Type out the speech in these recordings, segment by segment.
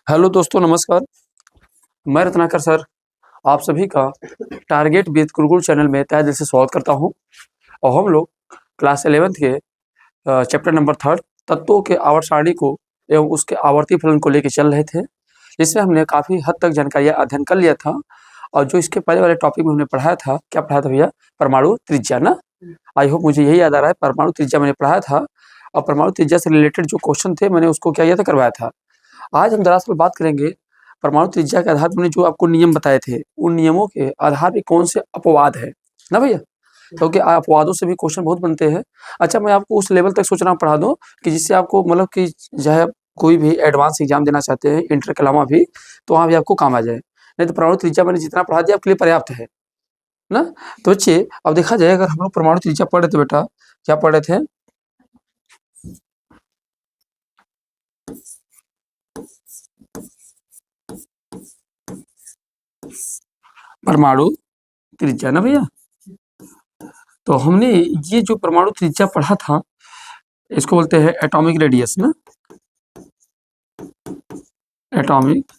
Hello दोस्तों, नमस्कार। मैं रत्नाकर सर आप सभी का टारगेट विद गुरुकुल चैनल में तहे दिल से स्वागत करता हूं। और हम लोग क्लास 11th के चैप्टर नंबर 3 तत्वों के आवर्त सारणी को एवं उसके आवर्ती फलन को लेकर चल रहे थे, जिसमें हमने काफ़ी हद तक जानकारियाँ अध्ययन कर लिया था। और जो इसके पहले वाले टॉपिक में हमने पढ़ाया था, क्या पढ़ाया था भैया? परमाणु त्रिज्या ना। आई होप मुझे यही याद आ रहा है, परमाणु त्रिज्या मैंने पढ़ाया था। और परमाणु त्रिज्या से रिलेटेड जो क्वेश्चन थे मैंने उसको क्या किया था, करवाया था। आज हम दरअसल बात करेंगे परमाणु त्रिज्या के आधार पर मैंने जो आपको नियम बताए थे, उन नियमों के आधार पे कौन से अपवाद है ना भैया, क्योंकि अपवादों से भी क्वेश्चन बहुत बनते हैं। अच्छा, मैं आपको उस लेवल तक सोचना पढ़ा दूं कि जिससे आपको मतलब कि चाहे कोई भी एडवांस एग्जाम देना चाहते हैं इंटर के अलावा भी, तो वहाँ भी आपको काम आ जाए। नहीं तो परमाणु त्रिज्या मैंने जितना पढ़ा दिया आपके लिए पर्याप्त है ना। तो बच्चे, अब देखा जाए, अगर हम लोग परमाणु त्रिज्या पढ़ रहे थे बेटा, क्या पढ़ रहे थे? परमाणु त्रिज्या ना भैया। तो हमने ये जो परमाणु त्रिज्या पढ़ा था, इसको बोलते हैं एटॉमिक रेडियस ना। एटॉमिक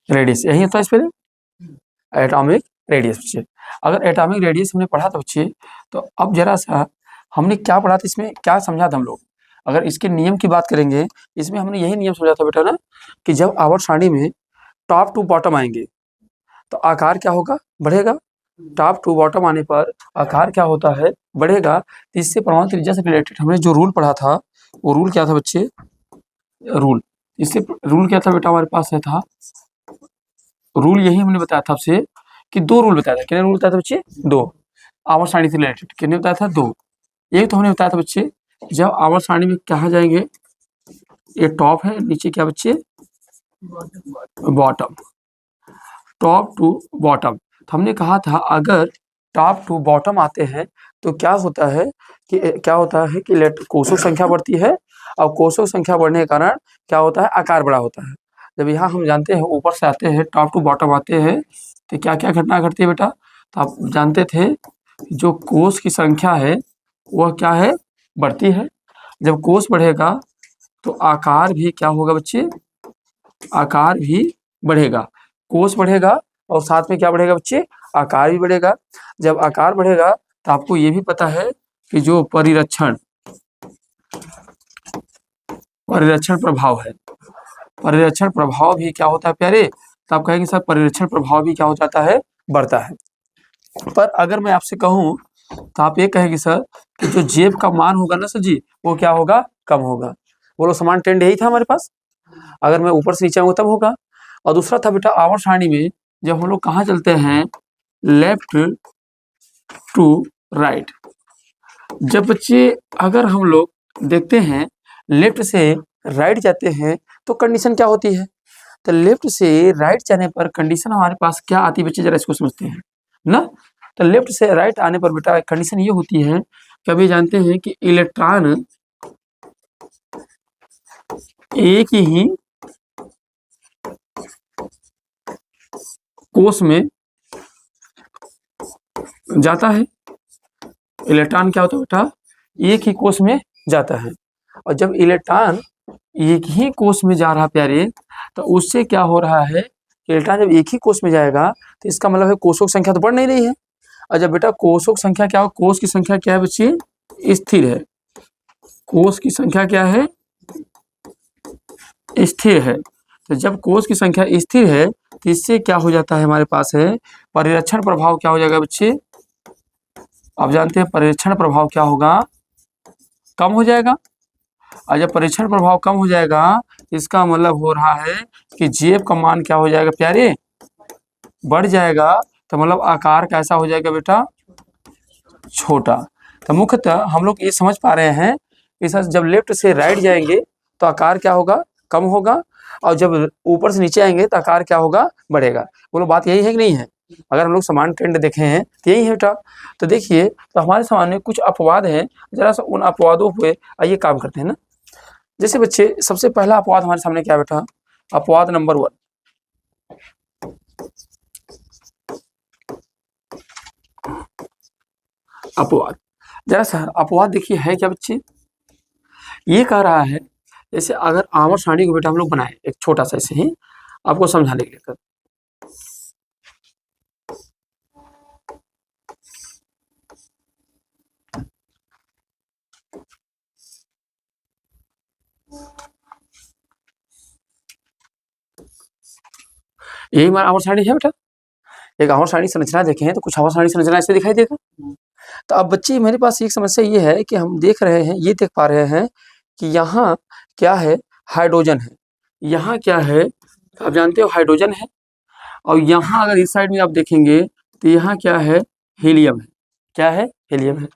रेडियस यही होता है इस पर, एटॉमिक रेडियस बच्चे। अगर एटॉमिक रेडियस हमने पढ़ा था बच्चे, तो अब जरा सा हमने क्या पढ़ा था, इसमें क्या समझा था हम लोग। अगर इसके नियम की बात करेंगे, इसमें हमने यही नियम समझा था बेटा ना, कि जब आवर्त सारणी में टॉप टू बॉटम आएंगे तो आकार क्या होगा, बढ़ेगा। टॉप टू बॉटम आने पर आकार क्या होता है, बढ़ेगा। तो इससे परमाणु त्रिज्या से रिलेटेड हमने जो रूल पढ़ा था, वो रूल क्या था बच्चे? रूल, इससे रूल क्या था बेटा हमारे पास है था, रूल यही हमने बताया था आपसे कि दो रूल बताया था। कितने रूल बताया था बच्चे? दो। आवर्त सारणी से रिलेटेड कितने बताया था? दो। एक तो हमने बताया था बच्चे, जब आवर्त सारणी में कहाँ जाएंगे, ये टॉप है, नीचे क्या बच्चे? बॉटम। Top to bottom. तो हमने कहा था अगर टॉप टू बॉटम आते हैं तो क्या होता है कि कोषों संख्या बढ़ती है, और कोषों संख्या बढ़ने के कारण क्या होता है, आकार बड़ा होता है। जब यहाँ हम जानते हैं ऊपर से आते हैं, टॉप टू बॉटम आते हैं, तो क्या क्या घटना घटती है बेटा? तो आप जानते थे जो कोष की संख्या है वह क्या है, बढ़ती है। जब कोष बढ़ेगा तो आकार भी क्या होगा बच्चे? आकार भी बढ़ेगा। कोष बढ़ेगा और साथ में क्या बढ़ेगा बच्चे? आकार भी बढ़ेगा। जब आकार बढ़ेगा तो आपको ये भी पता है कि जो परिरक्षण प्रभाव है, परिरक्षण प्रभाव भी क्या होता है प्यारे? तो आप कहेंगे सर परिरक्षण प्रभाव भी क्या हो जाता है, बढ़ता है। पर अगर मैं आपसे कहूं तो आप ये कहेंगे सर कि जो जेब का मान होगा ना सर जी, वो क्या होगा, कम होगा। बोलो, समान ट्रेंड यही था हमारे पास। अगर मैं ऊपर से नीचे आऊंगा तब होगा। और दूसरा था बेटा आवर्त सारणी में जब हम लोग कहाँ चलते हैं, लेफ्ट टू राइट। जब बच्चे अगर हम लोग देखते हैं लेफ्ट से राइट जाते हैं तो कंडीशन क्या होती है, तो लेफ्ट से राइट जाने पर कंडीशन हमारे पास क्या आती है बच्चे, जरा इसको समझते हैं ना। तो लेफ्ट से राइट आने पर बेटा कंडीशन ये होती है कि अभी जानते हैं कि इलेक्ट्रॉन एक ही कोष में जाता है। इलेक्ट्रॉन क्या होता है बेटा, एक ही कोष में जाता है। और जब इलेक्ट्रॉन एक ही कोष में जा रहा प्यारे, तो उससे क्या हो रहा है, इलेक्ट्रॉन जब एक ही कोष में जाएगा तो इसका मतलब है कोषों की संख्या तो बढ़ नहीं रही है। और जब बेटा कोषों की संख्या क्या हो, कोष की संख्या क्या है बच्चे, स्थिर है। कोष की संख्या क्या है, स्थिर है। तो जब कोष की संख्या स्थिर है तो इससे क्या हो जाता है हमारे पास है, परिरक्षण प्रभाव क्या हो जाएगा बच्चे? आप जानते हैं परिरक्षण प्रभाव क्या होगा, कम हो जाएगा। और जब परीक्षण प्रभाव कम हो जाएगा, इसका मतलब हो रहा है कि जेब का मान क्या हो जाएगा प्यारे, बढ़ जाएगा। तो मतलब आकार कैसा हो जाएगा बेटा, छोटा। तो मुख्यतः हम लोग ये समझ पा रहे हैं कि सर जब लेफ्ट से राइट जाएंगे तो आकार क्या होगा, कम होगा। और जब ऊपर से नीचे आएंगे तो आकार क्या होगा, बढ़ेगा। बोलो, बात यही है कि नहीं है? अगर हम लोग समान ट्रेंड देखे हैं तो यही है बेटा। तो देखिए, तो हमारे सामने कुछ अपवाद हैं, जरा सा उन अपवादों पे आइए काम करते हैं ना। जैसे बच्चे, सबसे पहला अपवाद हमारे सामने क्या बेटा, अपवाद नंबर 1। अपवाद, जरा सा अपवाद देखिए है क्या बच्चे। ये कह रहा है जैसे अगर आवर्त सारणी को बेटा हम लोग बनाए एक छोटा सा ऐसे ही आपको समझाने के लिए। यही हमारा आवर्त सारणी है बेटा। एक आवर्त सारणी संरचना देखें तो कुछ आवर्त सारणी संरचना ऐसे दिखाई देगा। तो अब बच्चे मेरे पास एक समस्या ये है कि हम देख रहे हैं, ये देख पा रहे हैं कि यहाँ क्या है, हाइड्रोजन है, यहाँ क्या है आप जानते हो हाइड्रोजन है, और यहाँ अगर इस साइड में आप देखेंगे तो यहाँ क्या है, हीलियम है। क्या है, हीलियम है।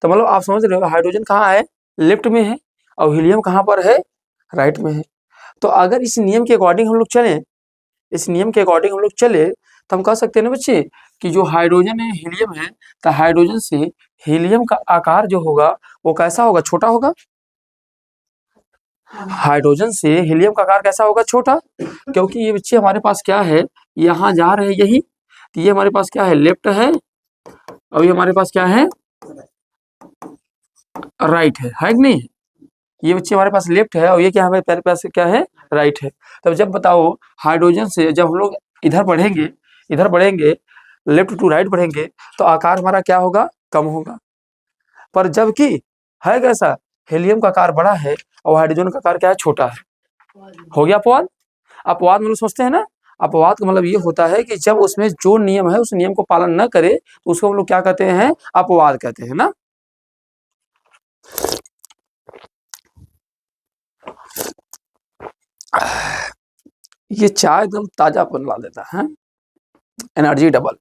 तो मतलब आप समझ रहे हो हाइड्रोजन कहाँ है, लेफ्ट में है, और हीलियम कहाँ पर है, राइट में है। तो अगर इस नियम के अकॉर्डिंग हम लोग चले, इस नियम के अकॉर्डिंग हम लोग चले तो हम कह सकते हैं ना बच्चे कि जो हाइड्रोजन है, हीलियम है, तो हाइड्रोजन से हीलियम का आकार जो होगा वो कैसा होगा, छोटा होगा। हाइड्रोजन से हीलियम का आकार कैसा होगा, छोटा, क्योंकि ये बच्चे हमारे पास क्या है, यहाँ जा रहे हैं यही, तो ये हमारे पास क्या है, लेफ्ट है, और ये हमारे पास क्या है, राइट है कि नहीं। ये बच्चे हमारे पास लेफ्ट है और ये क्या हमारे पास क्या है, राइट है। तब जब बताओ हाइड्रोजन से जब हम लोग इधर बढ़ेंगे लेफ्ट टू राइट बढ़ेंगे तो आकार हमारा क्या होगा, कम होगा। पर जबकि है कैसा, हीलियम का आकार बड़ा है और हाइड्रोजन का आकार क्या है, छोटा है। हो गया अपवाद। अपवाद मतलब सोचते हैं ना, अपवाद का मतलब ये होता है कि जब उसमें जो नियम है उस नियम को पालन न करे तो उसको हम लोग क्या कहते हैं, अपवाद कहते हैं ना। ये चाय एकदम ताजापन ला देता है, एनर्जी डबल।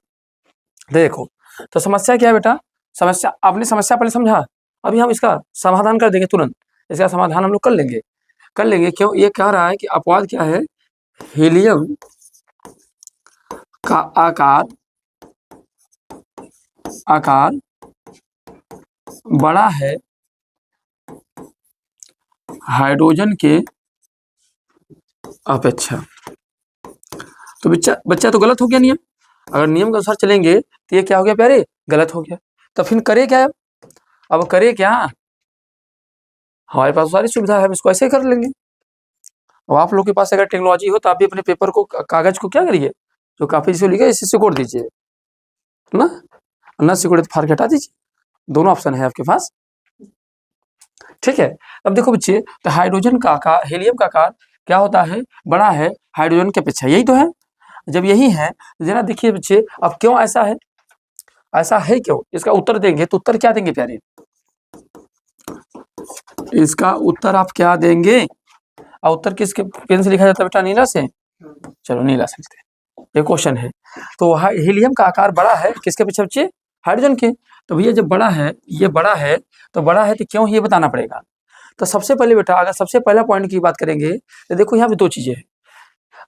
देखो तो समस्या क्या है बेटा, समस्या आपने समस्या पहले समझा, अभी हम इसका समाधान कर देंगे तुरंत। इसका समाधान हम लोग कर लेंगे। क्यों, ये कह रहा है कि अपवाद क्या है, हीलियम का आकार बड़ा है हाइड्रोजन के अपेक्षा। तो बच्चा तो गलत हो गया नियम। अगर नियम के अनुसार चलेंगे तो ये क्या हो गया प्यारे, गलत हो गया। तो फिर करे क्या, अब करे क्या, हमारे पास सारी सुविधा है, हम इसको ऐसे कर लेंगे। और आप लोग के पास अगर टेक्नोलॉजी हो तो आप भी अपने पेपर को, कागज को क्या करिए, जो काफी जिसको लिखा इसे सिकोड़ दीजिए ना सिकोड़े तो फाड़ के हटा दीजिए, दोनों ऑप्शन है आपके पास। ठीक है। अब देखो बच्चे, तो हाइड्रोजन का आकार, हीलियम का आकार क्या होता है, बड़ा है हाइड्रोजन के अपेक्षा, यही तो है। जब यही है जरा देखिए बच्चे, अब क्यों ऐसा है, ऐसा है क्यों, इसका उत्तर देंगे तो उत्तर क्या देंगे प्यारे, इसका उत्तर आप क्या देंगे, और उत्तर किसके पेन से लिखा जाता है बेटा, नीला से। चलो नीला से लिखते हैं, ये क्वेश्चन है। तो हीलियम का आकार बड़ा है किसके पीछे बच्चे, हाइड्रोजन के। तो भैया जब बड़ा है, ये बड़ा है, तो बड़ा है तो क्यों, ये बताना पड़ेगा। तो सबसे पहले बेटा अगर सबसे पहला पॉइंट की बात करेंगे तो देखो यहाँ पे दो चीजें हैं।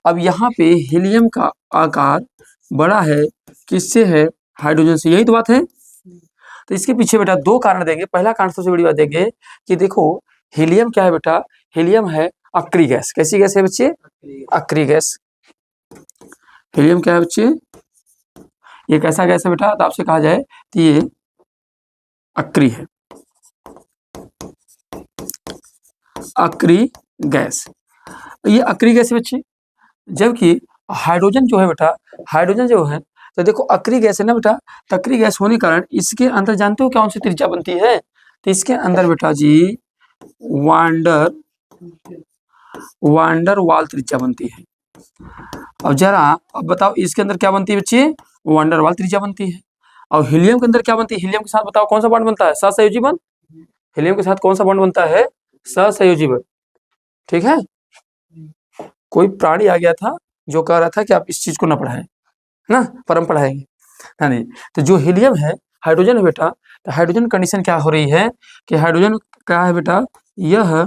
अब यहाँ पे हीलियम का आकार बड़ा है किससे है, हाइड्रोजन से, यही तो बात है। तो इसके पीछे बेटा दो कारण देंगे। पहला कारण सबसे बड़ी बात देंगे कि देखो हीलियम क्या है बेटा, हीलियम है अक्रिय गैस। कैसी गैस है बच्चे, अक्रिय गैस। हीलियम क्या है बच्चे, ये कैसा गैस है बेटा, तो आपसे कहा जाए तो ये अक्रिय है, अक्रिय गैस। ये अक्रिय गैस है बच्चे। जबकि हाइड्रोजन जो है बेटा, हाइड्रोजन जो है तो देखो अक्रिय गैस है ना बेटा, तो अक्रिय गैस होने के कारण इसके अंदर जानते हो कौन सी त्रिज्या बनती है, तो इसके अंदर बेटा जी वांडर वाल त्रिज्या बनती है। अब जरा अब बताओ इसके अंदर क्या बनती है बच्चे, वांडर वाल त्रिज्या बनती है। और हीलियम के अंदर क्या बनती है, हीलियम के साथ बताओ कौन सा बॉन्ड बनता है, सहसंयोजी बॉन्ड। हीलियम के साथ कौन सा बॉन्ड बनता है, सहसंयोजी बॉन्ड। ठीक है। कोई प्राणी आ गया था जो कह रहा था कि आप इस चीज को ना पढ़ाएं ना, पर हम पढ़ाएंगे, है नहीं। तो जो हीलियम है, हाइड्रोजन है बेटा, तो हाइड्रोजन कंडीशन क्या हो रही है कि हाइड्रोजन क्या है बेटा, यह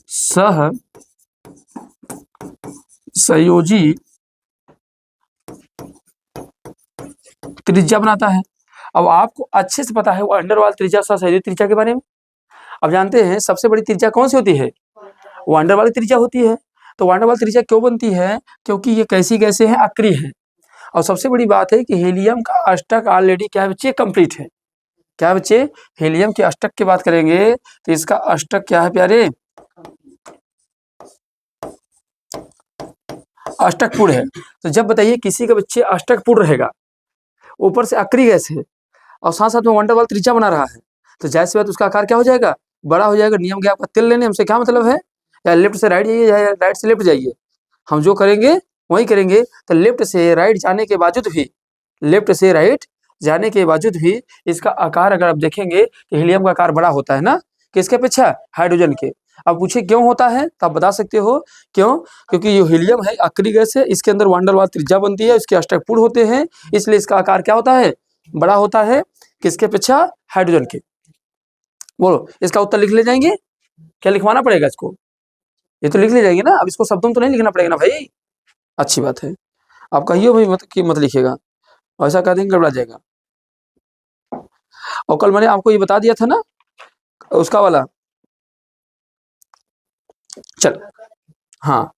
सह संयोजी त्रिज्या बनाता है। अब आपको अच्छे से पता है वो अंडरवाल त्रिज्या, सहसंयोजी त्रिज्या के बारे में। अब जानते हैं सबसे बड़ी त्रिज्या कौन सी होती है, वो अंडरवाल त्रिज्या होती है। तो वांडरवाल त्रिज्या क्यों बनती है, क्योंकि ये कैसी गैसें हैं, अक्रिय है। और सबसे बड़ी बात है कि हीलियम का अष्टक ऑलरेडी क्या है बच्चे, कंप्लीट है। क्या है बच्चे, हीलियम के अष्टक की बात करेंगे तो इसका अष्टक क्या है प्यारे, अष्टकपूर्ण है। तो जब बताइए किसी का बच्चे अष्टकपूर्ण रहेगा, ऊपर से अक्री गैस है और साथ साथ में वंडर वाल त्रिज्या बना रहा है, तो जाहिर सी बात उसका आकार क्या हो जाएगा, बड़ा हो जाएगा। नियम क्या आपका तिल लेने हमसे क्या मतलब है, या लेफ्ट से राइट जाइए या राइट से लेफ्ट जाइए, हम जो करेंगे वही करेंगे। तो लेफ्ट से राइट जाने के बावजूद भी, लेफ्ट से राइट जाने के बावजूद भी इसका आकार अगर आप देखेंगे तो हीलियम का आकार बड़ा होता है ना, किसके अपेक्षा, हाइड्रोजन के। अब पूछे क्यों होता है, तो आप बता सकते हो क्यों, क्योंकि ये हीलियम है अक्री गैस है, इसके अंदर वान डेर वाल्स त्रिज्या बनती है, इसके अष्टकपूर्ण होते हैं, इसलिए इसका आकार क्या होता है, बड़ा होता है, किसके अपेक्षा, हाइड्रोजन के। बोलो इसका उत्तर लिख ले जाएंगे, क्या लिखवाना पड़ेगा इसको, ये तो लिख ले जाएंगे ना, अब इसको शब्दों में तो नहीं लिखना पड़ेगा ना भाई। अच्छी बात है, आप कहिए भाई मत कि मत लिखिएगा, ऐसा कह देंगे गड़बड़ा जाएगा। और कल मैंने आपको ये बता दिया था ना उसका वाला, चल हाँ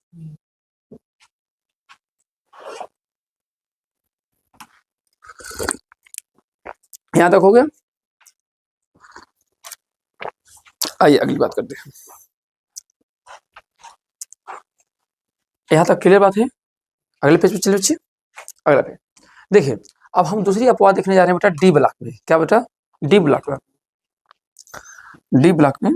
यहां तक हो गया। आइए अगली बात करते हैं, यहां तक क्लियर बात है। अगले पेज पे चलिए बच्चे, अगला पेज देखिए। अब हम दूसरी अपवाद देखने जा रहे हैं बेटा डी ब्लॉक में। क्या बेटा, डी ब्लॉक में, डी ब्लॉक में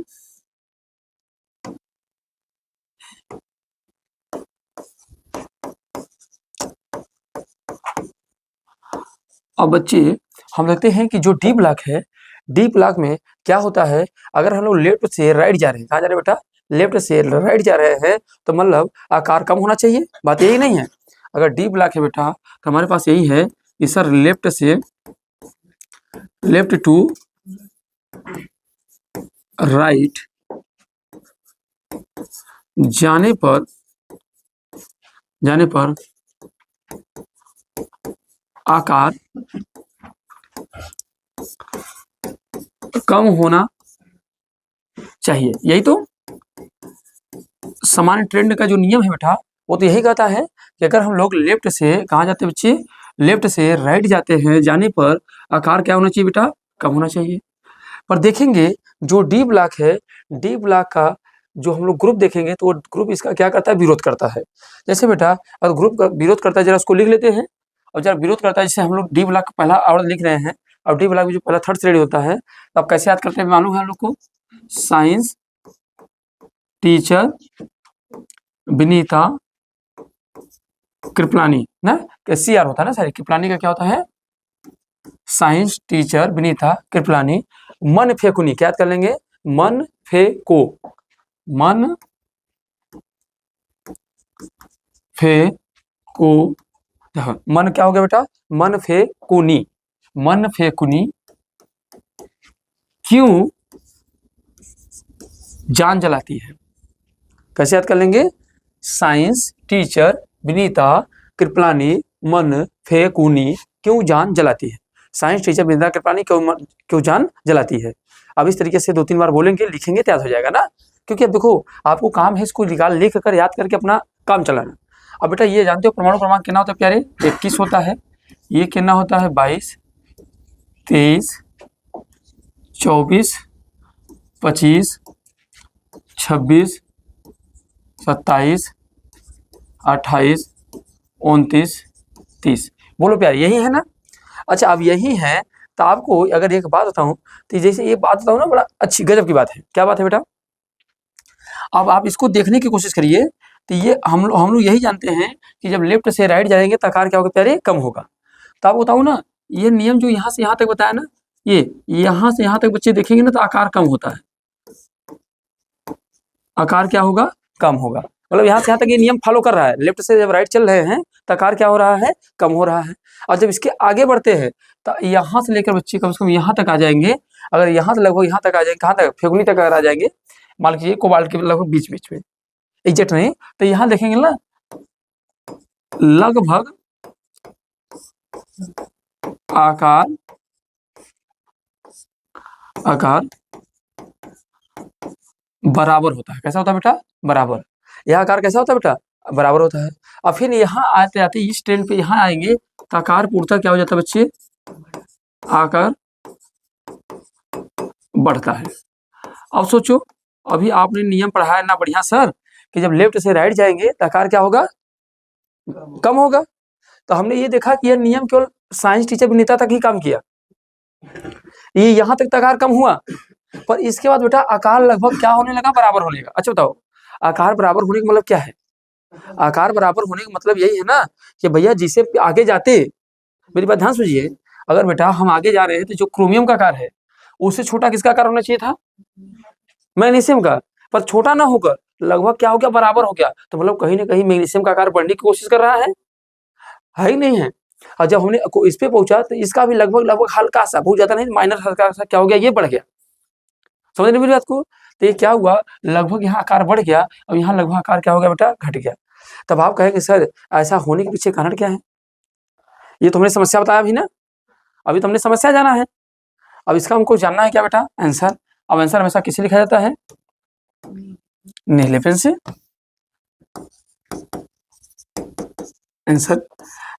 अब बच्चे हम देखते हैं कि जो डी ब्लॉक है, डी ब्लॉक में क्या होता है, अगर हम लोग लेफ्ट से राइट जा रहे हैं, कहाँ जा रहे हैं बेटा, लेफ्ट से राइट जा रहे हैं, तो मतलब आकार कम होना चाहिए, बात यही नहीं है। अगर डी ब्लॉक है बेटा तो हमारे पास यही है कि सर लेफ्ट से, लेफ्ट टू राइट जाने पर आकार कम होना चाहिए। यही तो सामान्य ट्रेंड का जो नियम है बेटा, वो तो यही कहता है कि अगर हम लोग लेफ्ट से कहाँ जाते हैं बच्चे, लेफ्ट से राइट जाते हैं, जाने पर आकार क्या होना चाहिए बेटा, कम होना चाहिए। पर देखेंगे जो डी ब्लॉक है, डी ब्लॉक का जो हम लोग ग्रुप देखेंगे तो वो ग्रुप इसका क्या करता है, विरोध करता है। जैसे बेटा अगर ग्रुप का विरोध करता है, जरा उसको लिख लेते हैं। और जरा विरोध करता है, जैसे हम लोग डी ब्लॉक का पहला आवर्त लिख रहे हैं, और डी ब्लॉक में जो पहला थर्ड श्रेणी होता है, तो आप कैसे याद करते हैं मालूम है हम लोग को, साइंस टीचर विनीता कृपलानी ना, सी आर होता है ना, सॉरी कृपलानी का क्या होता है, साइंस टीचर विनीता कृपलानी मन फेकुनी, क्या याद कर लेंगे, मन फेको, मन फेको, मन क्या हो गया बेटा, मन फेकुनी, मन फेकुनी क्यों जान जलाती है। कैसे याद कर लेंगे, साइंस टीचर विनीता कृपलानी मन फेकुनी क्यों जान जलाती है। साइंस टीचर विनीता कृपलानी क्यों जान जलाती है। अब इस तरीके से 2-3 बार बोलेंगे, लिखेंगे तो याद हो जाएगा ना, क्योंकि अब देखो आपको काम है इसको लिख कर याद करके अपना काम चलाना। अब बेटा ये जानते हो परमाणु क्रमांक कितना होता है प्यारे, 21 होता है, ये कितना होता है 22, 23, 24, 25, 26, 27, 28, 29, 30। बोलो प्यारे यही है ना। अच्छा अब यही है तो आपको अगर एक बात बताऊं, तो जैसे ये बात बताऊं ना, बड़ा अच्छी गजब की बात है। क्या बात है बेटा, अब आप इसको देखने की कोशिश करिए। तो ये हम लोग यही जानते हैं कि जब लेफ्ट से राइट जाएंगे तो आकार क्या होगा प्यारे, कम होगा। तो आपको बताऊं ना, ये नियम जो यहाँ से यहाँ तक बताया ना, ये यहाँ से यहाँ तक बच्चे देखेंगे ना तो आकार कम होता है, आकार क्या होगा, कम होगा। मतलब यहाँ से यहाँ तक ये नियम फॉलो कर रहा है, लेफ्ट से जब राइट चल रहे हैं तो आकार क्या हो रहा है, कम हो रहा है। और जब इसके आगे बढ़ते हैं तो यहाँ से लेकर बच्चे कम से कम यहाँ तक आ जाएंगे। अगर यहाँ से लगभग यहाँ तक आ जाएंगे, कहाँ तक, फेगुनी तक अगर आ जाएंगे, मान लीजिए कोबाल्ट के लगभग बीच बीच में, एग्जैक्ट नहीं, तो यहाँ देखेंगे ना लगभग आकार बराबर होता है। कैसा होता है बेटा, बराबर। यह आकार कैसा होता है बेटा, बराबर होता है। और फिर यहाँ आते आते इस ट्रेंड पे यहाँ आएंगे तो आकार पूर्णतः क्या हो जाता है बच्चे, आकार बढ़ता है। अब सोचो, अभी आपने नियम पढ़ा है ना बढ़िया सर, कि जब लेफ्ट से राइट जाएंगे तो आकार क्या होगा, कम होगा। तो हमने ये देखा कि यह नियम केवल साइंस टीचर विनीता तक ही काम किया, ये यहाँ तक आकार कम हुआ, पर इसके बाद बेटा आकार लगभग क्या होने लगा, बराबर होने लगा। अच्छा बताओ, आकार बराबर होने का मतलब क्या है? आकार बराबर होने का मतलब यही है ना कि भैया जिसे आगे जाते, मेरी बात ध्यान सुनिए, अगर बेटा हम आगे जा रहे हैं तो जो क्रोमियम का आकार है उससे छोटा किसका आकार होना चाहिए था? मैग्नीशियम का। पर छोटा ना होकर लगभग क्या हो गया, बराबर हो गया। तो मतलब कहीं ना कहीं मैग्नीशियम का आकार बढ़ने की कोशिश कर रहा है ही नहीं है। और जब हमने इस पे पहुंचा तो इसका भी लगभग लगभग हल्का सा, बहुत ज्यादा नहीं, माइनर हल्का सा क्या हो गया, ये बढ़ गया। समझ रहे मेरी बात को? तो ये क्या हुआ, लगभग यहाँ आकार बढ़ गया और यहाँ लगभग आकार क्या हो गया बेटा, घट गया। तब आप कहेंगे सर ऐसा होने के पीछे कारण क्या है? ये तो हमने समस्या बताया अभी ना, अभी तो हमने समस्या जाना है, अब इसका हमको जानना है क्या बेटा, आंसर। अब आंसर हमेशा किसे लिखा जाता है? नीले पेन से आंसर।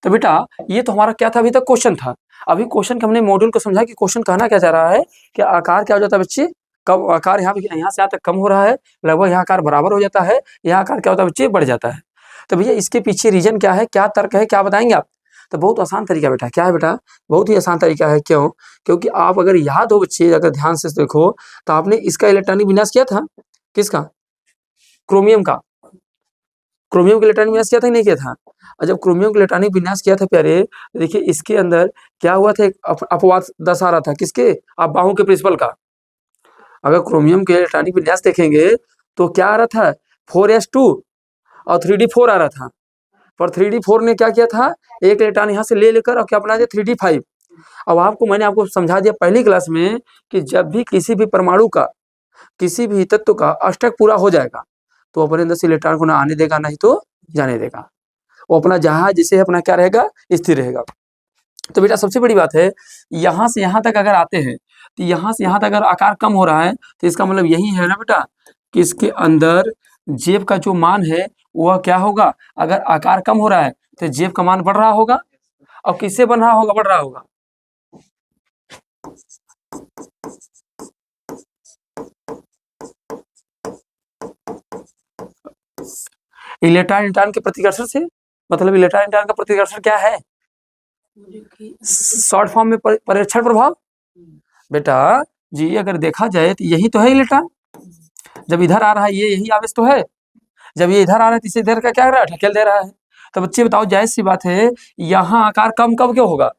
तो बेटा ये तो हमारा क्या था, अभी तक क्वेश्चन था। अभी क्वेश्चन के हमने मॉड्यूल को समझा कि क्वेश्चन कहना क्या चाह रहा है कि आकार क्या हो जाता है बच्चे, कब आकार यहाँ से यहाँ तक कम हो रहा है, लगभग यहाँ आकार बराबर हो जाता है, यहाँ आकार क्या होता है बच्चे, बढ़ जाता है। तो भैया इसके पीछे रीजन क्या है, क्या तर्क है, क्या बताएंगे आप? तो बहुत आसान तरीका बेटा, क्या है बेटा, बहुत ही आसान तरीका है। क्यों? क्योंकि आप अगर याद हो बच्चे, अगर ध्यान से देखो तो आपने इसका इलेक्ट्रॉनिक विन्यास किया था, किसका? क्रोमियम का। क्रोमियम का इलेक्ट्रॉनिक विन्यास किया था कि नहीं किया था? और जब क्रोमियम का इलेक्ट्रॉनिक विन्यास किया था प्यारे, देखिए इसके अंदर क्या हुआ था, एक अपवाद दशा रहा था, किसके? आप बाहु के प्रिंसिपल का। अगर क्रोमियम के इलेक्ट्रॉनिक विन्यास देखेंगे तो क्या आ रहा था, 4s2 और 3d4 आ रहा था। पर 3d4 ने क्या किया था, एक इलेक्ट्रॉन यहाँ से ले लेकर और क्या बना दिया, 3d5। अब मैंने आपको समझा दिया पहली क्लास में कि जब भी किसी भी परमाणु का, किसी भी तत्व का अष्टक पूरा हो जाएगा तो अपने अंदर से इलेक्ट्रॉन को ना आने देगा, नहीं तो जाने देगा। वो अपना जहां जिसे अपना क्या रहेगा, स्थिर रहेगा। तो बेटा सबसे बड़ी बात है, यहाँ से यहाँ तक अगर आते हैं तो यहाँ से यहाँ तक अगर आकार कम हो रहा है तो इसका मतलब यही है ना बेटा कि इसके अंदर जेब का जो मान है वह क्या होगा, अगर आकार कम हो रहा है तो जेब का मान बढ़ रहा होगा। और किससे बन रहा होगा, बढ़ रहा होगा? इलेक्ट्रॉन न्यूट्रॉन के प्रतिकर्षण से। मतलब इलेक्ट्रॉन न्यूट्रॉन का प्रतिकर्षण क्या है, शॉर्ट फॉर्म में परीक्षण प्रभाव। बेटा जी अगर देखा जाए तो यही तो है इलेक्ट्रॉन, जब इधर आ रहा है ये यही आवेश तो है, जब ये इधर आ रहा है तो इसे इधर का क्या कर रहा है, ढकेल दे रहा है। तो बच्चे बताओ जायज सी बात है, यहाँ आकार कम कब क्यों होगा,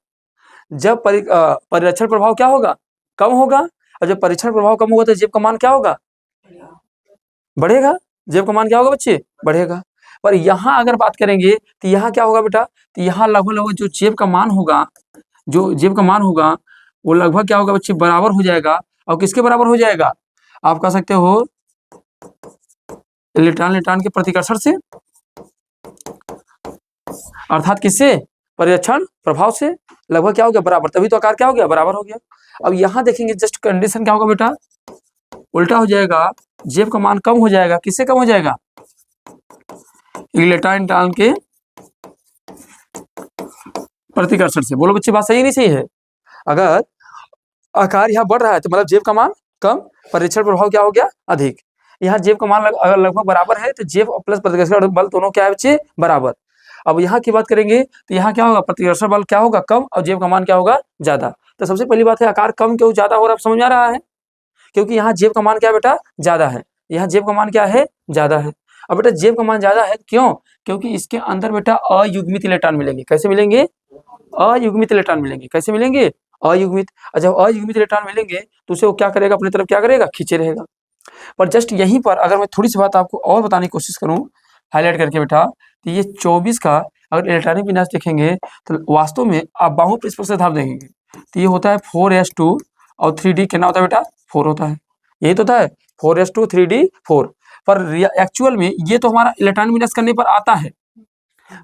जब परिरक्षण प्रभाव क्या होगा, कम होगा। और जब परीक्षण प्रभाव कम होगा तो जेब का मान क्या होगा, बढ़ेगा। जेब का मान क्या होगा बच्चे, बढ़ेगा। पर यहाँ अगर बात करेंगे तो यहाँ क्या होगा बेटा, तो यहाँ लगभग लगभग जो जेब का मान होगा, जो जेब का मान होगा वो लगभग क्या होगा बच्चे, बराबर हो जाएगा। और किसके बराबर हो जाएगा, आप कह सकते हो इलेक्ट्रॉन इलेक्ट्रॉन के प्रतिकर्षण से, अर्थात किससे, परिरक्षण प्रभाव से लगभग क्या हो गया, बराबर। तभी तो आकार क्या हो गया, बराबर हो गया। अब यहाँ देखेंगे जस्ट कंडीशन क्या होगा बेटा, उल्टा हो जाएगा, जेब का मान कम हो जाएगा। किससे कम हो जाएगा, इलेक्ट्रॉन इलेक्ट्रॉन के प्रतिकर्षण से। बोलो बच्चे बात सही नहीं सही है? अगर आकार यहाँ बढ़ रहा है तो मतलब जेब का मान कम, परीक्षण प्रभाव क्या हो गया, अधिक। यहाँ जेब का मान अगर लगभग बराबर है तो जेब प्लस प्रतिकर्षण बल दोनों क्या है बच्चे, बराबर। अब यहाँ की बात करेंगे तो यहाँ क्या होगा, प्रतिकर्षण बल क्या होगा, कम, और जेब का मान क्या होगा, ज्यादा। तो सबसे पहली बात है आकार कम क्यों ज्यादा हो रहा है, समझ में आ रहा है? क्योंकि यहाँ जेब का मान क्या बेटा, ज्यादा है। यहाँ जेब का मान क्या है, ज्यादा है। अब बेटा जेब का मान ज्यादा है क्यों, क्योंकि इसके अंदर बेटा अयुग्मित इलेक्ट्रॉन मिलेंगे। कैसे मिलेंगे, अयुग्मित इलेक्ट्रॉन मिलेंगे। कैसे मिलेंगे, अयुग्मित। और जब अयुग्मित इलेक्ट्रॉन मिलेंगे तो उसे वो क्या करेगा, अपनी तरफ क्या करेगा, खींचे रहेगा। पर जस्ट यहीं पर अगर मैं थोड़ी सी बात आपको और बताने की कोशिश करूं हाईलाइट करके बेटा, तो ये 24 का अगर इलेक्ट्रॉनिक विन्यास देखेंगे तो वास्तव में आप बाहु पृष्ठ से धाप देखेंगे तो ये होता है 4s2 और 3d कितना होता है बेटा, 4 होता है। यही तो होता है 4s2 3d4। पर एक्चुअल में ये तो हमारा इलेक्ट्रॉनिक विन्यास करने पर आता है,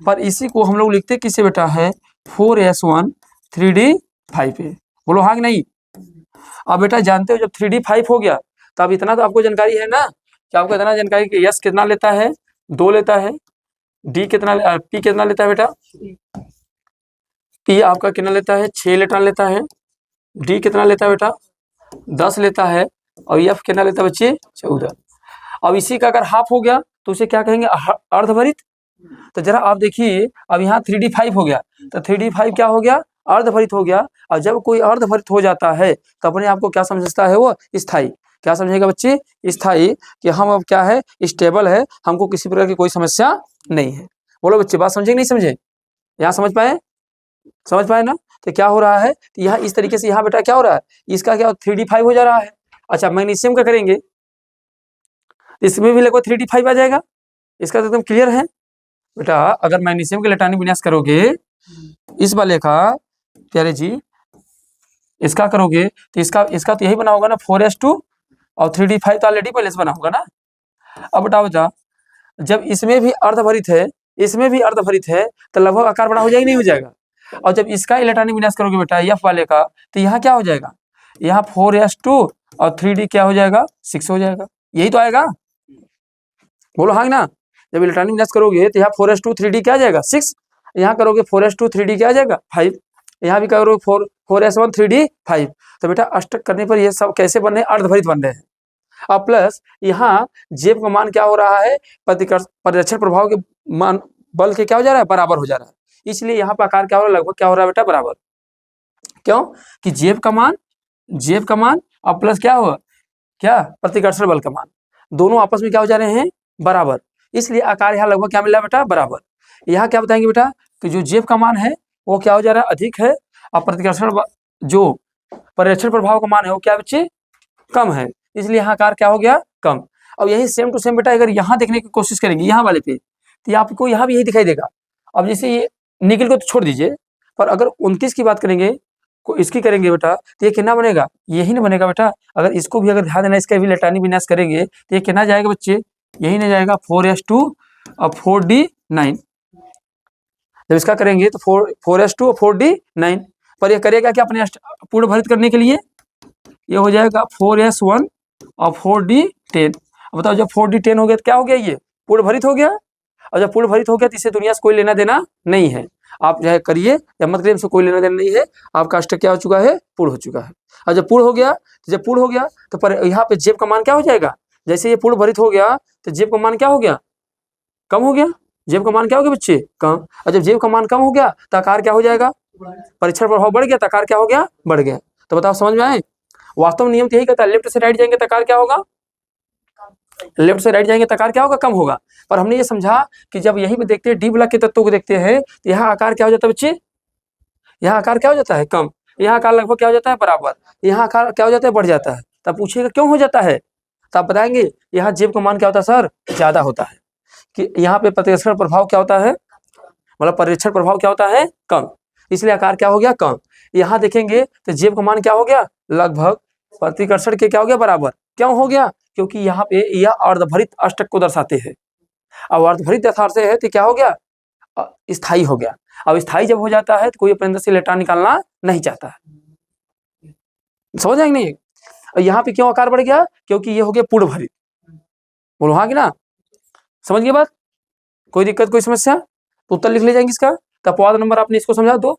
पर इसी को हम लोग लिखते किससे बेटा है, 4s1 3d5 पे। बोलो हाँ कि नहीं? अब बेटा जानते हो जब 3d5 हो गया तो अब इतना तो आपको जानकारी है ना, कि आपको इतना जानकारी कि यस कितना लेता है, 2 लेता है, डी कितना, पी कितना लेता है बेटा, पी आपका कितना लेता है, 6 इलेक्ट्रॉन लेता है। डी कितना लेता है बेटा, 10 लेता है। और एफ कितना लेता है बच्चे, 14। अब इसी का अगर हाफ हो गया तो उसे क्या कहेंगे, अर्धभरित। तो जरा आप देखिए, अब यहाँ 3d5 हो गया, तो 3d5 क्या हो गया, अर्धभरित हो गया। और जब कोई अर्धभरित हो जाता है तो अपने आप को क्या समझता है, वो स्थायी। क्या समझेगा बच्चे, स्थायी, कि हम अब क्या है, स्टेबल है, हमको किसी प्रकार की कोई समस्या नहीं है। बोलो बच्चे, बात समझे नहीं समझे, यहाँ समझ पाए, समझ पाए ना। तो क्या हो रहा है, तो यहाँ इस तरीके से यहाँ बेटा क्या हो रहा है, इसका क्या 3d5 हो जा रहा है। अच्छा, मैग्नीशियम का करेंगे, इसमें भी लगभग 3d5 आ जाएगा। इसका तो एकदम क्लियर है बेटा। अगर मैग्नीशियम के इलेक्ट्रॉनिक विन्यास करोगे इस वाले का, प्यारे जी, इसका करोगे तो इसका तो यही बना होगा ना, 4s2 और 3d5 तो ऑलरेडी पहले से बना होगा ना। अब बताओ बेटा, जब इसमें भी अर्धभरित है, इसमें भी अर्धभरित है, तो लगभग आकार बड़ा हो जाएगा नहीं हो जाएगा। और जब इसका इलेक्ट्रॉनिक विन्यास करोगे बेटा एफ वाले का, तो यहाँ क्या हो जाएगा, यहाँ 4s2 और 3d क्या हो जाएगा, 6 हो जाएगा। यही तो आएगा, बोलो हाँ ना। जब इलेक्ट्रॉनिक विन्यास करोगे तो यहाँ 4s2 3d क्या आ जाएगा, 6। यहाँ करोगे 4s2 3d क्या आ जाएगा, 5। यहाँ भी करोगे 4s1 3d 5। तो बेटा अष्टक करने पर ये सब कैसे बन रहे हैं, अर्धभरित बन रहे हैं। अब प्लस यहाँ जेब का मान क्या हो रहा है, परिरक्षण प्रभाव के मान बल के क्या हो जा रहा है, बराबर हो जा रहा है। इसलिए यहाँ पर आकार क्या हो रहा है, लगभग क्या हो रहा है बेटा, बराबर। क्यों कि जेब का मान और प्लस क्या होगा, क्या प्रतिकर्षण बल का मान, दोनों आपस में क्या हो जा रहे हैं, बराबर। इसलिए आकार यहाँ लगभग क्या मिल रहा है बेटा, बराबर। यहाँ क्या बताएंगे बेटा कि जो जेब का मान है वो क्या हो जा रहा है, अधिक है, और प्रतिकर्षण जो परिरक्षण प्रभाव का मान है वो क्या बच्चे, कम है। इसलिए यहाँ आकार क्या हो गया, कम। अब यही सेम टू सेम बेटा अगर यहाँ देखने की कोशिश करेंगे यहाँ वाले पे, तो आपको यहाँ भी यही दिखाई देगा। अब जैसे ये निकल को तो छोड़ दीजिए, पर अगर 29 की बात करेंगे, इसकी करेंगे बेटा, तो ये कितना बनेगा, यही ना बनेगा बेटा। अगर इसको भी अगर ध्यान देना, इसका भी इलेक्ट्रॉनिक विन्यास करेंगे तो ये कितना जाएगा बच्चे, यही ना जाएगा 4s2 और 4d9। जब इसका करेंगे तो 4s2 और 4d9, पर ये करेगा क्या, अपने पूर्ण भरित करने के लिए ये हो जाएगा 4s1 और 4d10। अब बताओ, जब 4d10 हो गया तो क्या हो गया, ये पूर्ण भरित हो गया। और जब पूर्ण भरित हो गया तो इससे दुनिया से कोई लेना देना नहीं है। आप चाहे करिए या मत करिए, इससे कोई लेना देना नहीं है। आपका अष्टक क्या हो चुका है, पूर्ण हो चुका है। और जब पूर्ण हो गया, तो जब पूर्ण हो गया तो पर यहाँ पे जेब का मान क्या हो जाएगा, जैसे ये पूर्ण भरित हो गया तो जेब का मान क्या हो गया, कम हो गया। जेब का मान क्या हो गया बच्चे, कम। और जब जेब का मान कम हो गया तो आकार क्या हो जाएगा, परीक्षण प्रभाव बढ़ गया तो आकार क्या हो गया, बढ़ गया। तो बताओ समझ में आए। वास्तव में नियम तो यही कहता है, लेफ्ट से राइट जाएंगे तो आकार क्या होगा, लेफ्ट से राइट जाएंगे तो आकार क्या होगा, कम होगा। पर हमने ये समझा कि जब यही पे देखते हैं डी ब्लॉक के तत्वों को देखते हैं तो यहाँ आकार क्या हो जाता है बच्चे, यहाँ आकार क्या हो जाता है, कम। यहाँ आकार लगभग क्या हो जाता है, बराबर। यहाँ आकार क्या हो जाता है, बढ़ जाता है। तब पूछिएगा क्यों हो जाता है, तो आप बताएंगे यहाँ जेब का मान क्या होता है सर, ज्यादा होता है। कि यहाँ पे प्रतिकर्षण प्रभाव क्या होता है, मतलब परीक्षण प्रभाव क्या होता है, कम। इसलिए आकार क्या हो गया, कम। यहाँ देखेंगे तो जेब का मान क्या हो गया, लगभग प्रतिकर्षण के क्या हो गया, बराबर। क्यों हो गया, क्योंकि यहाँ पे यह अर्धभरित अष्टक को दर्शाते हैं। अब अर्धभरित दर्शाते हैं तो क्या हो गया, स्थायी हो गया। अब स्थायी जब हो जाता है तो कोई अपने अंदर से इलेक्ट्रॉन निकालना नहीं चाहता है। समझ जाएंगे नहीं। और यहाँ पे क्यों आकार बढ़ गया, क्योंकि ये हो गया पूर्ण भरित। बोलो हाँ कि ना, समझ गए बात, कोई दिक्कत कोई समस्या, तो उत्तर लिख ले जाएंगे इसका। तो अपवाद नंबर आपने इसको समझा दो।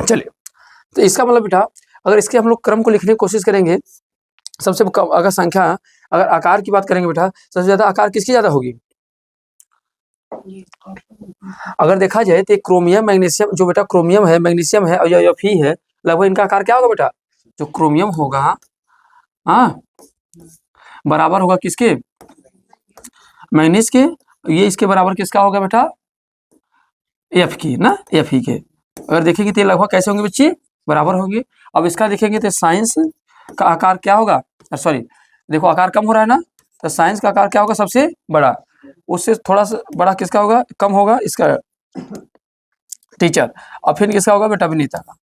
चलिए, तो इसका मतलब बेटा अगर इसके हम लोग क्रम को लिखने की कोशिश करेंगे, सबसे अगर संख्या, अगर आकार की बात करेंगे बेटा, सबसे ज्यादा आकार किसकी ज्यादा होगी, अगर देखा जाए तो क्रोमियम मैग्नीशियम, जो बेटा क्रोमियम है, मैग्नीशियम है और जो फी है, लगभग इनका आकार क्या होगा बेटा, जो क्रोमियम होगा हाँ बराबर होगा किसके, मैग्नीज के। ये इसके बराबर किसका होगा बेटा, एफ की ना, एफ ही के। अगर देखेंगे तो लगभग कैसे होंगे बच्चे, बराबर होंगे। अब इसका देखेंगे तो साइंस का आकार क्या होगा, सॉरी देखो आकार कम हो रहा है ना, तो साइंस का आकार क्या होगा, सबसे बड़ा। उससे थोड़ा सा बड़ा किसका होगा, कम होगा इसका, टीचर। और फिर किसका होगा बेटा, विनीता का।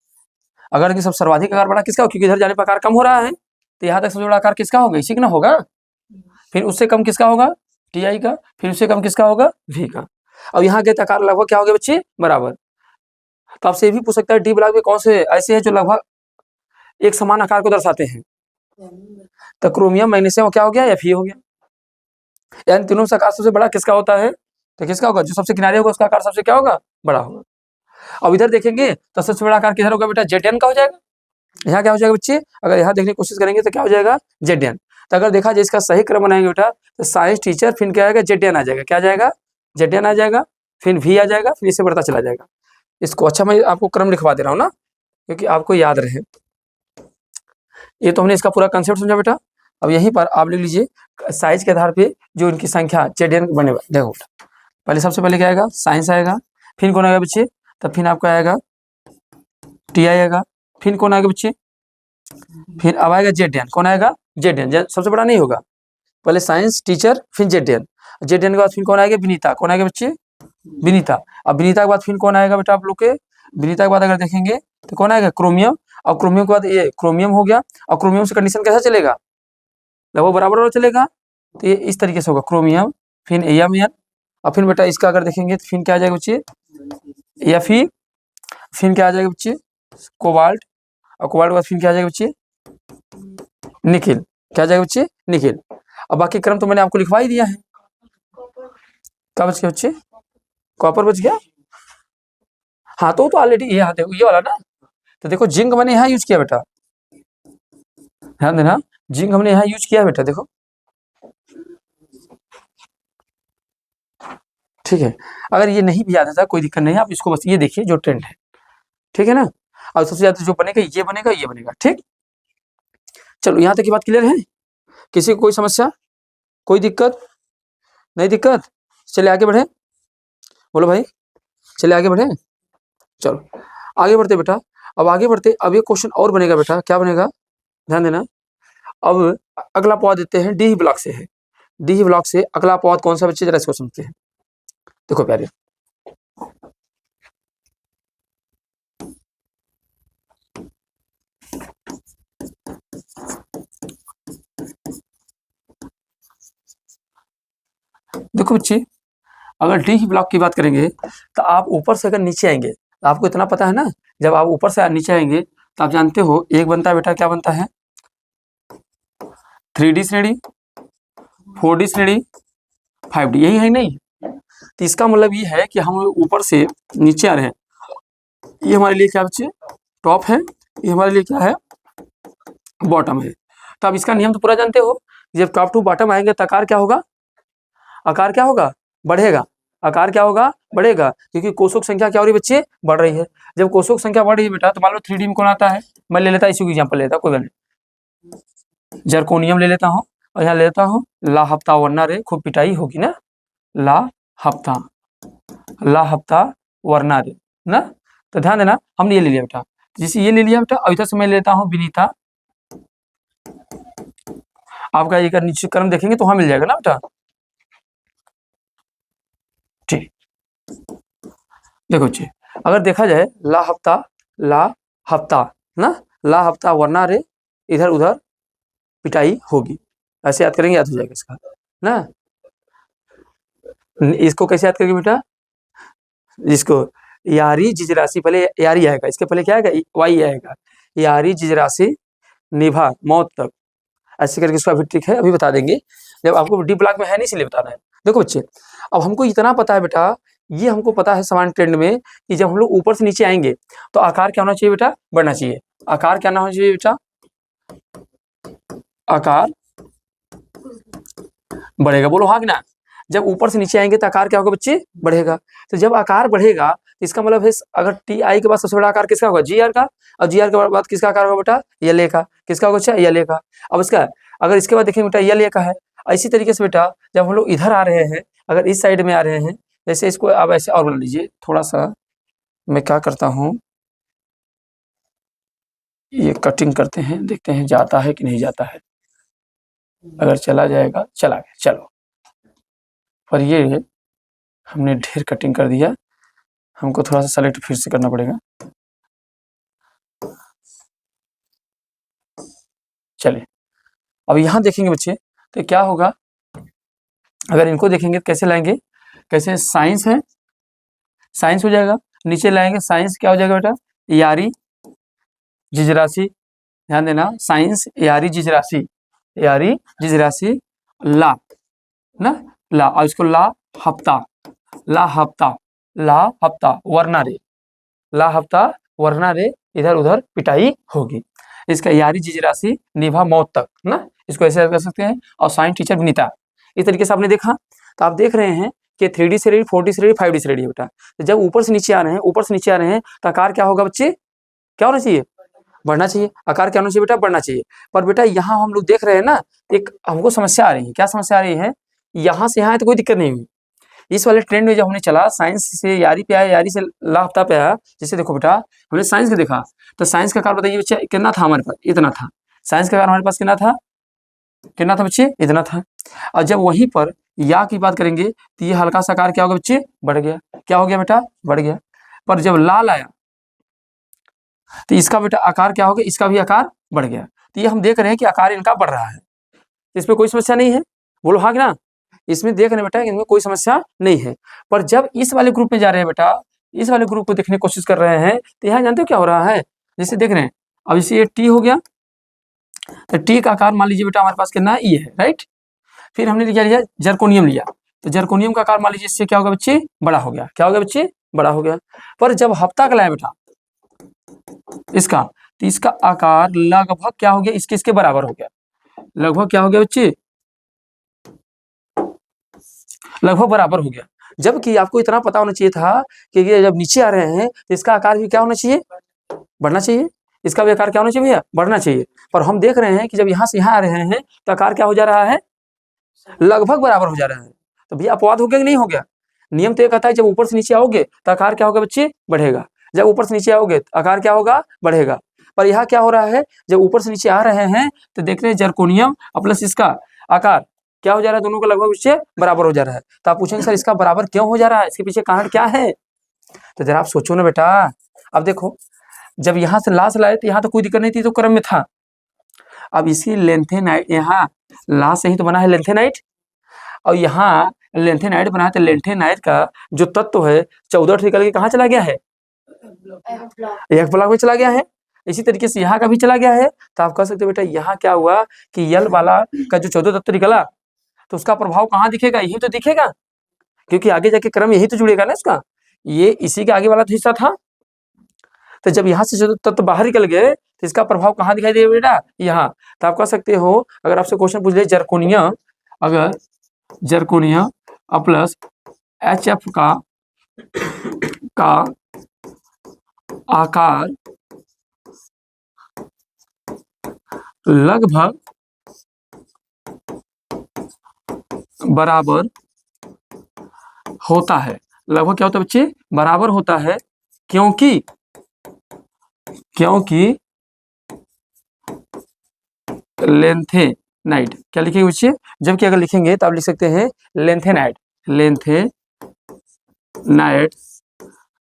अगर सब सर्वाधिक आकार बड़ा किसका होगा, क्योंकि इधर जाने पर आकार कम हो रहा है, तो यहाँ तक सबसे बड़ा आकार किसका होगा, इसी का ना होगा। फिर उससे कम किसका होगा, टी का। फिर उससे कम किसका होगा, वी का। और यहाँ के आकार लगभग क्या हो गया बच्चे, बराबर। तो आपसे ये भी पूछ सकता है डी ब्लॉक में कौन से ऐसे हैं जो लगभग एक समान आकार को दर्शाते हैं, तो क्रोमियम मैग्नीशियम क्या हो गया, एफ हो गया। यानी तीनों से आकार सबसे बड़ा किसका होता है, तो किसका होगा, जो सबसे किनारे होगा उसका आकार सबसे क्या होगा, बड़ा होगा। अब इधर देखेंगे तो सबसे बड़ा आकार किधर होगा बेटा, जेड का हो जाएगा। यहाँ क्या हो जाएगा बच्चे, अगर यहाँ देखने की कोशिश करेंगे तो क्या हो जाएगा, जेड एन। तो अगर देखा जाए इसका सही क्रम बनाएंगे बेटा तो साइंस टीचर, फिर क्या आएगा, जेड एन आ जाएगा, क्या आ जाएगा, जेड एन आ जाएगा, फिर वी आ जाएगा, फिर इससे बढ़ता चला जाएगा। इसको अच्छा मैं आपको क्रम लिखवा दे रहा हूँ ना, क्योंकि आपको याद रहे। ये तो हमने इसका पूरा कंसेप्ट समझा बेटा। अब यहीं पर आप लिख लीजिए साइज के आधार पे जो इनकी संख्या जेड बने। देखो पहले सबसे पहले क्या आएगा, साइंस आएगा, फिर कौन आएगा बच्चे, तब फिर आपका आएगा टी आएगा, फिर कौन आएगा बच्चे, फिर अब आएगा जेड, कौन आएगा, जेड सबसे बड़ा नहीं होगा, पहले साइंस टीचर फिर जेड के बाद फिर कौन आएगा, विनीता, कौन आएगा बच्चे, विनीता। अब विनीता के बाद फिर कौन आएगा बेटा आप लोग के, विनीता के बाद अगर देखेंगे तो कौन आएगा, क्रोमियम। और क्रोमियम के बाद ये क्रोमियम हो गया, और क्रोमियम से कंडीशन कैसा चलेगा, लगभग बराबर चलेगा। तो ये इस तरीके से होगा, क्रोमियम फिर एम एन, और फिर बेटा इसका अगर देखेंगे तो फिर क्या आ जाएगा बच्चे, एफ ई, फिर क्या आ जाएगा बच्चे, कोबाल्ट, और कोबाल्ट के बाद फिर क्या आ जाएगा बच्चे, निकिल, क्या आ जाएगा बच्चे, निकिल। अब बाकी क्रम तो मैंने आपको लिखवा ही दिया है। क्या बच गया बच्चे, कॉपर बच गया, हाँ तो ऑलरेडी ये देखो ये वाला ना, तो देखो जिंक मैंने यहाँ यूज किया बेटा, ध्यान देना, जिंक हमने यहाँ यूज किया बेटा, देखो ठीक है। अगर ये नहीं भी याद आता कोई दिक्कत नहीं है, आप इसको बस ये देखिए जो ट्रेंड है, ठीक है ना। और सबसे ज्यादा जो बनेगा ये बनेगा, ये बनेगा, ठीक। चलो यहाँ तक की बात क्लियर है, किसी को कोई समस्या, कोई दिक्कत नहीं, दिक्कत, चले आगे बढ़े, बोलो भाई, चले आगे बढ़े, चलो आगे बढ़ते बेटा। अब आगे बढ़ते, अब ये क्वेश्चन और बनेगा बेटा, क्या बनेगा, ध्यान देना। अब अगला पॉद देते हैं, डी ब्लॉक से है, डी ब्लॉक से अगला पॉद कौन सा बच्चे, जरा इसको समझते हैं। देखो प्यारे, देखो बच्चे, अगर डी ब्लॉक की बात करेंगे तो आप ऊपर से अगर नीचे आएंगे तो आपको इतना पता है ना, जब आप ऊपर से नीचे आएंगे तो आप जानते हो एक बनता है बेटा, क्या बनता है, 3D श्रेणी, 4D श्रेणी, 5D, यही है नहीं। तो इसका मतलब ये है कि हम ऊपर से नीचे आ रहे हैं, ये हमारे लिए क्या बच्चे, टॉप है, ये हमारे लिए क्या है, बॉटम है। तो आप इसका नियम तो पूरा जानते हो, जब टॉप टू बॉटम आएंगे तो आकार क्या होगा, आकार क्या होगा, बढ़ेगा, आकार क्या होगा, बढ़ेगा, क्योंकि कोषों की संख्या क्या हो रही है बच्चे, बढ़ रही है। जब कोषों की संख्या बढ़ रही है बेटा, तो मान लो 3D में कौन आता है, मैं ले लेता इसी को एग्जाम्पल लेता, कोई नहीं, जरकोनियम ले लेता हूँ, और यहाँ ले लेता हूँ ला हफ्ता वरना रे, खूब पिटाई होगी ना, ला हफ्ता, ला हफ्ता वरना रे ना। तो ध्यान देना, हमने ये ले लिया बेटा, जैसे ये ले लिया बेटा, अब इधर से मैं लेता हूँ विनीता, आपका एक नीचे क्रम देखेंगे तो वहां मिल जाएगा ना बेटा, ठीक। देखो बच्चे, अगर देखा जाए ला हफ्ता, ला हफ्ता ना, ला हफ्ता वरना रे, इधर उधर पिटाई होगी, ऐसे याद करेंगे, याद हो जाएगा इसका ना। इसको कैसे याद करेंगे बेटा, इसको यारी जिजरासी, पहले यारी आएगा, इसके पहले क्या आएगा, वाई आएगा, यारी जिजरासी निभा मौत तक, ऐसे करके इसका भी ट्रिक है, अभी बता देंगे, जब आपको डी ब्लॉक में है नहीं इसलिए बताना है। देखो बच्चे, अब हमको इतना पता है बेटा, ये हमको पता है समान ट्रेंड में कि जब हम लोग ऊपर से नीचे आएंगे तो आकार क्या होना चाहिए बेटा, बढ़ना चाहिए, आकार क्या होना चाहिए बेटा, आकार बढ़ेगा, बोलो हाँ कि ना। जब ऊपर से नीचे आएंगे तो आकार क्या होगा बच्चे, बढ़ेगा। तो जब आकार बढ़ेगा तो इसका मतलब है, अगर टी आई के बाद सबसे बड़ा आकार किसका होगा, जी आर का, और जी आर के बाद किसका आकार होगा बेटा, यल ए का, किसका होगा, अच्छा यल ए का। अब इसका अगर इसके बाद देखेंगे बेटा यल ए का है, इसी तरीके से बेटा जब हम लोग इधर आ रहे हैं, अगर इस साइड में आ रहे हैं, जैसे इसको आप ऐसे और बना लीजिए, थोड़ा सा मैं क्या करता हूँ, ये कटिंग करते हैं, देखते हैं जाता है कि नहीं जाता है, अगर चला जाएगा चला गया, चलो। पर ये हमने ढेर कटिंग कर दिया, हमको थोड़ा सा सेलेक्ट फिर से करना पड़ेगा। चलिए, अब यहाँ देखेंगे बच्चे तो क्या होगा, अगर इनको देखेंगे तो कैसे लाएंगे, कैसे, साइंस है, साइंस हो जाएगा, नीचे लाएंगे साइंस क्या हो जाएगा बेटा, यारी जिजरासी, ध्यान देना, साइंस यारी जिजरासी, यारी जिजरासी, ला ना, ला, और इसको ला हफ्ता, ला हफ्ता, ला हफ्ता वरना रे, ला हफ्ता वरना रे, इधर उधर पिटाई होगी। इसका यारी जीज राशि निभा मौत तक ना, इसको ऐसे कर सकते हैं। और साइंस टीचर विनीता, इस तरीके से आपने देखा। तो आप देख रहे हैं कि 3D से रेडी, 4D से रेडी, 5D से रेडी है बेटा। तो जब ऊपर से नीचे आ रहे हैं, ऊपर से नीचे आ रहे हैं, तो आकार क्या होगा बच्चे, क्या होना चाहिए, बढ़ना चाहिए। आकार क्या होना चाहिए बेटा, बढ़ना चाहिए। पर बेटा यहाँ हम लोग देख रहे हैं ना, एक हमको समस्या आ रही है। क्या समस्या आ रही है, यहाँ से यहाँ है तो कोई दिक्कत नहीं हुई। इस वाले ट्रेंड में जब हमने चला, साइंस से यारी पे आया, यारी से लापता पे आया। जैसे देखो बेटा, हमने साइंस का देखा, तो साइंस का आकार बताइए बच्चे कितना था हमारे पास, इतना था। साइंस का आकार हमारे पास कितना था, कितना था बच्चे, इतना था। और जब वहीं पर या की बात करेंगे, तो ये हल्का सा आकार क्या होगा बच्चे, बढ़ गया। क्या हो गया बेटा, बढ़ गया। पर जब लाल आया, तो इसका बेटा आकार क्या हो गया, इसका भी आकार बढ़ गया। तो ये हम देख रहे हैं कि आकार इनका बढ़ रहा है, इसमें कोई समस्या नहीं है, बोलो हाँ कि ना। इसमें देख रहे हैं बेटा, इनमें कोई समस्या नहीं है। पर जब इस वाले ग्रुप में जा रहे हैं बेटा, इस वाले ग्रुप को देखने की कोशिश कर रहे हैं, तो यहाँ जानते हो क्या हो रहा है, जैसे देख रहे हैं, अब इसे ये टी हो गया, तो टी का आकार मान लीजिए बेटा हमारे पास कितना ये है, राइट। फिर हमने लिया जर्कोनियम लिया, तो जर्कोनियम का आकार मान लीजिए इससे क्या होगा बच्चे, बड़ा हो गया। क्या हो गया बच्चे, बड़ा हो गया। पर जब हफ्ता का लाया बेटा इसका, तो इसका आकार लगभग क्या हो गया, इसके बराबर हो गया। लगभग क्या हो गया बच्चे, लगभग बराबर हो गया। जबकि आपको इतना पता होना चाहिए था कि ये जब नीचे आ रहे हैं, तो इसका आकार भी क्या होना चाहिए, बढ़ना चाहिए। इसका भी आकार क्या होना चाहिए भैया, बढ़ना चाहिए। पर हम देख रहे हैं कि जब यहाँ से यहाँ आ रहे हैं, तो आकार क्या हो जा रहा है, लगभग बराबर हो जा रहा है। तो भैया अपवाद हो गया कि नहीं हो गया। नियम तो ये कहता है जब ऊपर से नीचे आओगे तो आकार क्या होगा बच्चे, बढ़ेगा। जब ऊपर से नीचे आओगे तो आकार क्या होगा, बढ़ेगा। पर यहाँ क्या हो रहा है, जब ऊपर से नीचे आ रहे हैं, तो देख रहे हैं जर्कोनियम और प्लस इसका आकार क्या हो जा रहा है, दोनों का लगभग बच्चे बराबर हो जा रहा है। तो आप पूछेंगे सर इसका बराबर क्यों हो जा रहा है, इसके पीछे कारण क्या है। तो जरा आप सोचो ना बेटा। अब देखो, जब यहाँ से लास्ट लाए तो यहाँ तो कोई दिक्कत नहीं थी, तो क्रम में था। अब इसी लेंथेनाइट, यहाँ लास्ट से ही तो बना है लेंथेनाइट, और यहाँ लेंथेनाइट बना है। तो लेंथेनाइट का जो तत्व है 14 निकल के कहाँ चला गया है, एक ब्लॉक में चला गया है। इसी तरीके से यहाँ का भी चला गया है। तो आप कह सकते हो बेटा यहाँ क्या हुआ कि यल वाला का जो 14 तत्व निकला, तो उसका प्रभाव कहाँ दिखेगा, यही तो दिखेगा, क्योंकि आगे जाके क्रम यही तो जुड़ेगा ना इसका, ये इसी के आगे वाला तो हिस्सा था। तो जब यहाँ से जो तत्व बाहर निकल गए, तो इसका प्रभाव कहाँ दिखाई देगा बेटा, यहाँ। तो आप कह सकते हो, अगर आपसे क्वेश्चन पूछ ले जर्कोनियम, अगर जर्कोनियम प्लस HF का आकार लगभग बराबर होता है। लगभग क्या होता है बच्चे, बराबर होता है। क्योंकि लेंथेनाइट, क्या लिखेंगे बच्चे, जबकि अगर लिखेंगे तो आप लिख सकते हैं लेंथेनाइट, लेंथेनाइट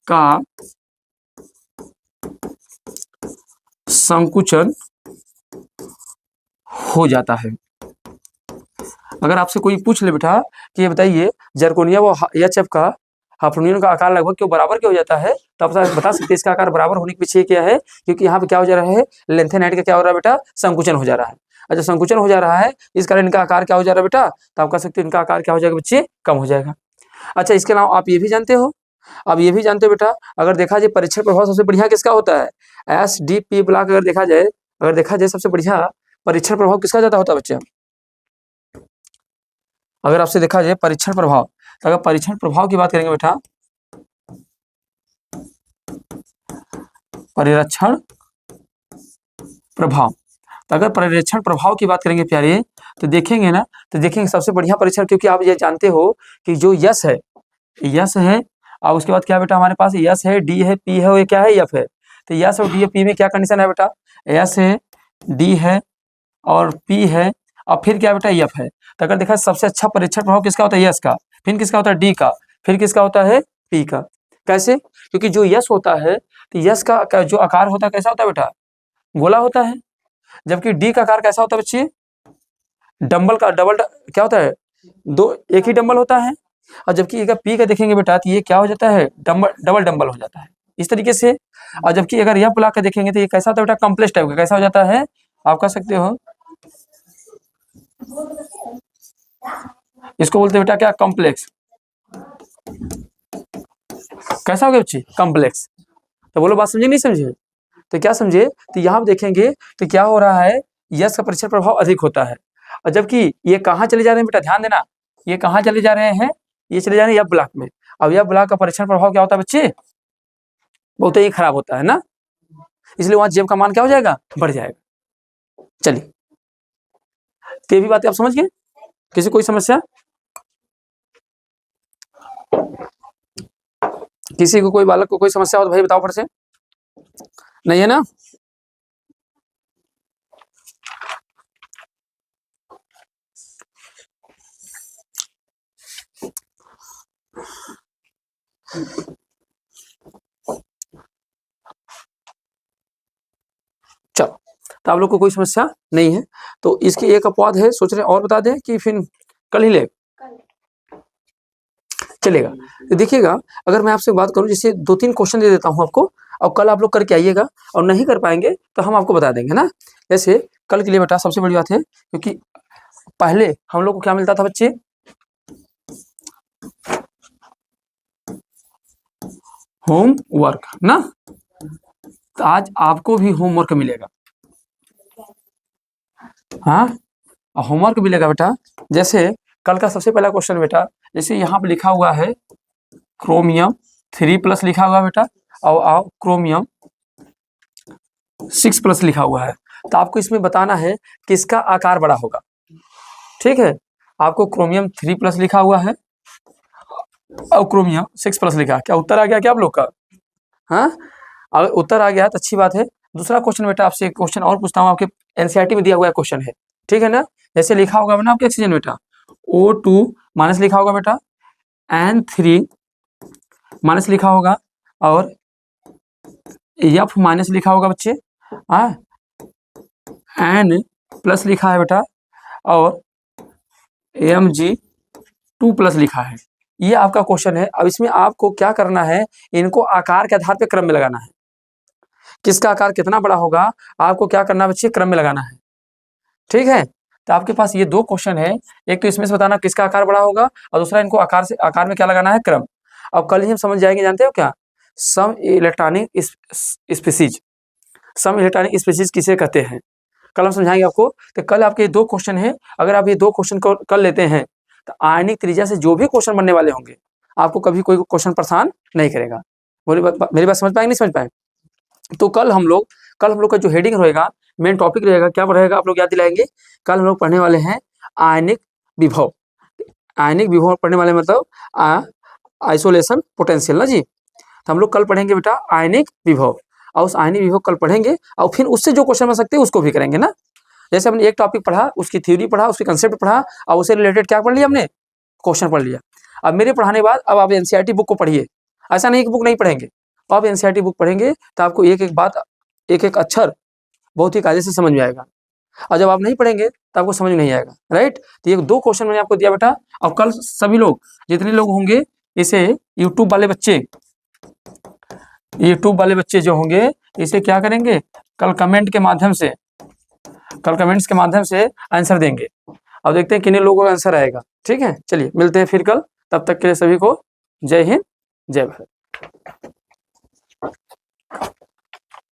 का संकुचन हो जाता है। अगर आपसे कोई पूछ ले बेटा कि ये बताइए जर्कोनियम और HF का हाइड्रोनियम का आकार लगभग क्यों बराबर क्यों हो जाता है, तो आप बता सकते हैं इसका आकार बराबर होने के पीछे क्या है, क्योंकि यहाँ पे क्या हो जा रहा है, लेंथेनाइट का क्या हो रहा है बेटा, संकुचन हो जा रहा है। अच्छा, संकुचन हो जा रहा है, इस कारण इनका आकार क्या हो जा रहा है बेटा, तो आप कह सकते हैं इनका आकार क्या हो जाएगा बच्चे, कम हो जाएगा। अच्छा, इसके अलावा आप ये भी जानते हो, अब ये भी जानते हो बेटा, अगर देखा जाए परीक्षण प्रभाव सबसे बढ़िया किसका होता है, SDP ब्लॉक। अगर देखा जाए सबसे बढ़िया परीक्षण प्रभाव किसका ज्यादा होता है बच्चे। अगर आपसे देखा जाए परीक्षण प्रभाव, तो अगर परीक्षण प्रभाव की बात करेंगे बेटा, परिरक्षण प्रभाव, तो अगर परिरक्षण प्रभाव की बात करेंगे प्यारे, तो देखेंगे ना, तो देखेंगे सबसे बढ़िया परीक्षण, क्योंकि आप ये जानते हो कि जो यस है, और उसके बाद क्या बेटा हमारे पास यस है, डी है, पी है, और ये क्या है, एफ है। तो यस और डी है, पी में क्या कंडीशन है बेटा, एस है, डी है और पी है, और फिर क्या बेटा एफ है। तो अगर देखा सबसे अच्छा परीक्षण प्रभाव किसका होता है, यस का, फिर किसका होता है, डी का, फिर किसका होता है, पी का। कैसे, क्योंकि जो यस होता है, तो यस का जो आकार होता है कैसा होता है बेटा, गोला होता है। जबकि डी का आकार कैसा होता है बच्चे, डंबल का डबल क्या होता है, एक ही डंबल होता है। और जबकि अगर पी का देखेंगे बेटा, तो ये क्या हो जाता है, डबल डंबल हो जाता है, इस तरीके से। और जबकि अगर यह ब्लॉक का देखेंगे, तो ये कैसा होता है बेटा, कॉम्प्लेक्स टाइप का कैसा हो जाता है, आप कह सकते हो इसको बोलते हैं बेटा क्या, कॉम्प्लेक्स। कैसा हो गया बच्चे, कॉम्प्लेक्स। तो बोलो बात समझे नहीं समझे, तो क्या समझे, तो यहाँ आप देखेंगे तो क्या हो रहा है, यश का परीक्षण प्रभाव अधिक होता है, और जबकि ये कहाँ चले जा रहे हैं बेटा, ध्यान देना, ये कहाँ चले जा रहे हैं, ये चले जा रहे हैं एफ ब्लॉक में। अब एफ ब्लॉक का परीक्षण प्रभाव क्या होता है बच्चे, बहुत ही खराब होता है ना, इसलिए वहां जेब का मान क्या हो जाएगा, बढ़ जाएगा। चलिए, तो ये भी बातें आप समझ गए, किसी कोई समस्या, किसी को, कोई बालक को कोई समस्या हो तो भाई बताओ फट से, नहीं है ना। चलो, तो आप लोग को कोई समस्या नहीं है, तो इसकी एक अपवाद है, सोच रहे और बता दें कि फिर कल ही ले चलेगा। तो देखिएगा, अगर मैं आपसे बात करूं, जैसे 2-3 क्वेश्चन दे देता हूं आपको, और कल आप लोग करके आइएगा, और नहीं कर पाएंगे तो हम आपको बता देंगे ना। जैसे कल के लिए बेटा सबसे बड़ी बात है, क्योंकि पहले हम लोग को क्या मिलता था बच्चे, होमवर्क ना, तो आज आपको भी होमवर्क मिलेगा। हाँ, होमवर्क मिलेगा बेटा। जैसे कल का सबसे पहला क्वेश्चन बेटा, जैसे यहाँ पे लिखा हुआ है क्रोमियम 3+ लिखा हुआ है बेटा, और क्रोमियम 6+ लिखा हुआ है, तो आपको इसमें बताना है किसका आकार बड़ा होगा। ठीक है, आपको क्रोमियम 3+ लिखा हुआ है और क्रोमियम 6+ लिखा है, क्या उत्तर आ गया क्या आप लोग का? हाँ, अगर उत्तर आ गया तो अच्छी बात है। दूसरा क्वेश्चन बेटा, आपसे एक क्वेश्चन और पूछता हूँ, आपके एनसीईआरटी में दिया हुआ क्वेश्चन है, ठीक है ना। जैसे लिखा होगा ना आपके ऑक्सीजन बेटा, O2- लिखा होगा बेटा, N3- लिखा होगा, और F- लिखा होगा बच्चे, N+ लिखा है बेटा, और Mg2+ लिखा है। ये आपका क्वेश्चन है। अब इसमें आपको क्या करना है, इनको आकार के आधार पे क्रम में लगाना है, किसका आकार कितना बड़ा होगा, आपको क्या करना है बच्चे, क्रम में लगाना है। ठीक है, तो आपके पास ये 2 क्वेश्चन है, एक तो इसमें से बताना किसका आकार बड़ा होगा, और दूसरा इनको आकार में क्या लगाना है, क्रम। अब कल ही हम समझ जाएंगे, जानते हो क्या, सम इलेक्ट्रॉनिक स्पीसीज, सम इलेक्ट्रॉनिक स्पीसीज किसे कहते हैं, कल हम समझाएंगे आपको। तो कल आपके 2 क्वेश्चन है, अगर आप ये 2 क्वेश्चन को कर लेते हैं, तो आयनिक त्रिज्या से जो भी क्वेश्चन बनने वाले होंगे, आपको कभी कोई क्वेश्चन परेशान नहीं करेगा। मेरी बात समझ पाएंगे, नहीं समझ पाए? तो कल हम लोग का जो हेडिंग रहेगा, मेन टॉपिक रहेगा, क्या रहेगा, आप लोग याद दिलाएंगे। कल हम लोग पढ़ने वाले हैं आयनिक विभव। आयनिक विभव पढ़ने वाले मतलब आइसोलेशन पोटेंशियल ना जी। तो हम लोग कल पढ़ेंगे बेटा आयनिक विभव, और उस आयनिक विभव कल पढ़ेंगे, और फिर उससे जो क्वेश्चन बन सकते हैं उसको भी करेंगे ना। जैसे हमने एक टॉपिक पढ़ा, उसकी थ्योरी पढ़ा, उसकी कंसेप्ट पढ़ा, और उससे रिलेटेड क्या पढ़ लिया हमने, क्वेश्चन पढ़ लिया। अब मेरे पढ़ाने के बाद अब आप एनसीईआरटी बुक को पढ़िए, ऐसा नहीं कि बुक नहीं पढ़ेंगे, अब एनसीईआरटी बुक पढ़ेंगे तो आपको एक एक बात, एक एक अक्षर बहुत ही कायदे से समझ में आएगा, और जब आप नहीं पढ़ेंगे तो आपको समझ नहीं आएगा। राइट, तो ये 2 क्वेश्चन मैंने आपको दिया बेटा। और कल सभी लोग, जितने लोग होंगे, इसे यूट्यूब वाले बच्चे जो होंगे, इसे क्या करेंगे, कल कमेंट्स के माध्यम से आंसर देंगे। अब देखते हैं कितने लोगों का आंसर आएगा। ठीक है, चलिए मिलते हैं फिर कल, तब तक के लिए सभी को जय हिंद, जय भारत।